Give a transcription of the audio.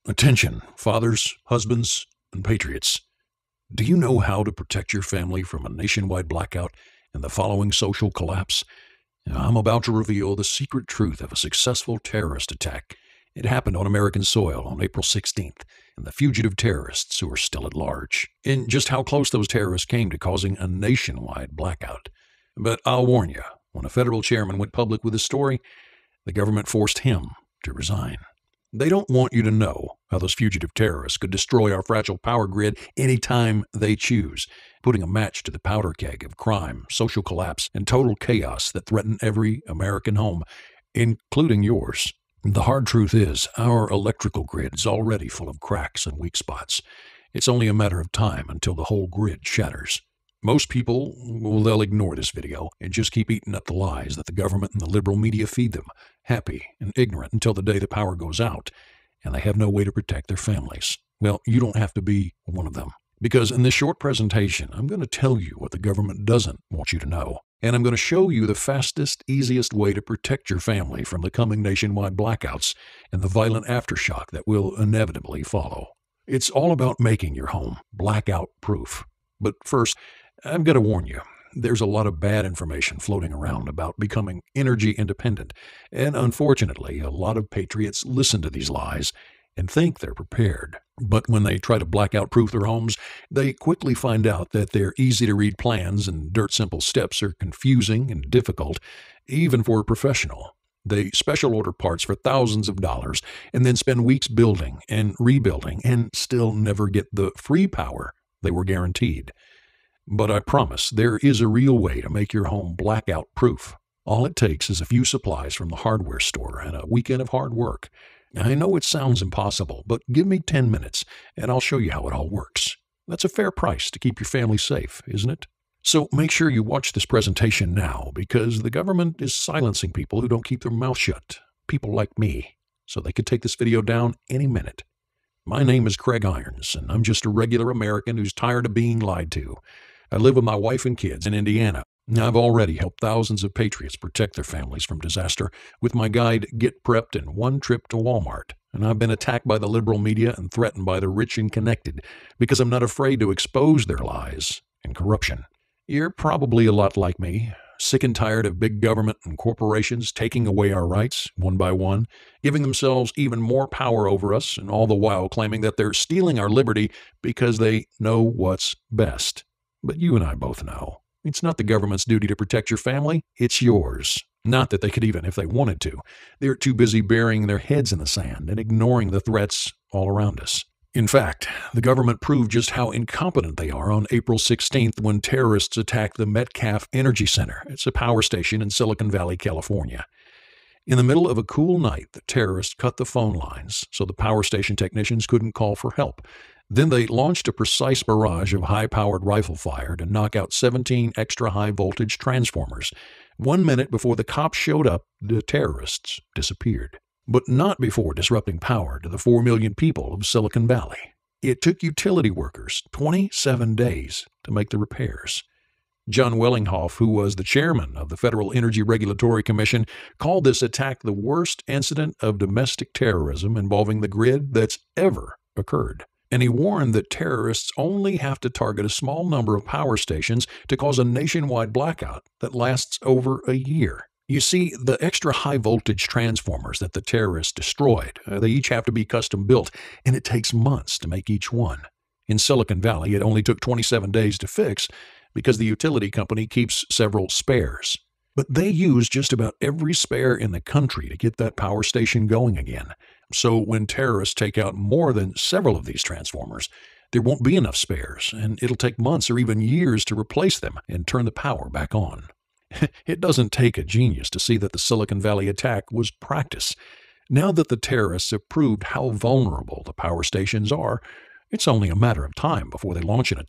Attention, fathers, husbands, and patriots. Do you know how to protect your family from a nationwide blackout and the following social collapse? I'm about to reveal the secret truth of a successful terrorist attack. It happened on American soil on April 16th, and the fugitive terrorists who are still at large, and just how close those terrorists came to causing a nationwide blackout. But I'll warn you, when a federal chairman went public with his story, the government forced him to resign. They don't want you to know how those fugitive terrorists could destroy our fragile power grid anytime they choose, putting a match to the powder keg of crime, social collapse, and total chaos that threaten every American home, including yours. The hard truth is, our electrical grid is already full of cracks and weak spots. It's only a matter of time until the whole grid shatters. Most people, well, they'll ignore this video and just keep eating up the lies that the government and the liberal media feed them, happy and ignorant until the day the power goes out, and they have no way to protect their families. Well, you don't have to be one of them. Because in this short presentation, I'm going to tell you what the government doesn't want you to know. And I'm going to show you the fastest, easiest way to protect your family from the coming nationwide blackouts and the violent aftershock that will inevitably follow. It's all about making your home blackout-proof. But first, I've got to warn you, there's a lot of bad information floating around about becoming energy independent, and unfortunately, a lot of patriots listen to these lies and think they're prepared. But when they try to blackout-proof their homes, they quickly find out that their easy-to-read plans and dirt-simple steps are confusing and difficult, even for a professional. They special order parts for thousands of dollars and then spend weeks building and rebuilding and still never get the free power they were guaranteed. But I promise there is a real way to make your home blackout-proof. All it takes is a few supplies from the hardware store and a weekend of hard work. I know it sounds impossible, but give me 10 minutes and I'll show you how it all works. That's a fair price to keep your family safe, isn't it? So make sure you watch this presentation now, because the government is silencing people who don't keep their mouth shut, people like me, so they could take this video down any minute. My name is Craig Irons, and I'm just a regular American who's tired of being lied to. I live with my wife and kids in Indiana. I've already helped thousands of patriots protect their families from disaster with my guide, Get Prepped in One Trip to Walmart. And I've been attacked by the liberal media and threatened by the rich and connected because I'm not afraid to expose their lies and corruption. You're probably a lot like me, sick and tired of big government and corporations taking away our rights one by one, giving themselves even more power over us, and all the while claiming that they're stealing our liberty because they know what's best. But you and I both know, it's not the government's duty to protect your family, it's yours. Not that they could even if they wanted to. They're too busy burying their heads in the sand and ignoring the threats all around us. In fact, the government proved just how incompetent they are on April 16th when terrorists attacked the Metcalf Energy Center. It's a power station in Silicon Valley, California. In the middle of a cool night, the terrorists cut the phone lines so the power station technicians couldn't call for help. Then they launched a precise barrage of high-powered rifle fire to knock out 17 extra high-voltage transformers. 1 minute before the cops showed up, the terrorists disappeared. But not before disrupting power to the 4 million people of Silicon Valley. It took utility workers 27 days to make the repairs. John Wellinghoff, who was the chairman of the Federal Energy Regulatory Commission, called this attack the worst incident of domestic terrorism involving the grid that's ever occurred. And he warned that terrorists only have to target a small number of power stations to cause a nationwide blackout that lasts over a year. You see, the extra high-voltage transformers that the terrorists destroyed, they each have to be custom-built, and it takes months to make each one. In Silicon Valley, it only took 27 days to fix because the utility company keeps several spares. But they use just about every spare in the country to get that power station going again. So when terrorists take out more than several of these transformers, there won't be enough spares, and it'll take months or even years to replace them and turn the power back on. It doesn't take a genius to see that the Silicon Valley attack was practice. Now that the terrorists have proved how vulnerable the power stations are, it's only a matter of time before they launch an attack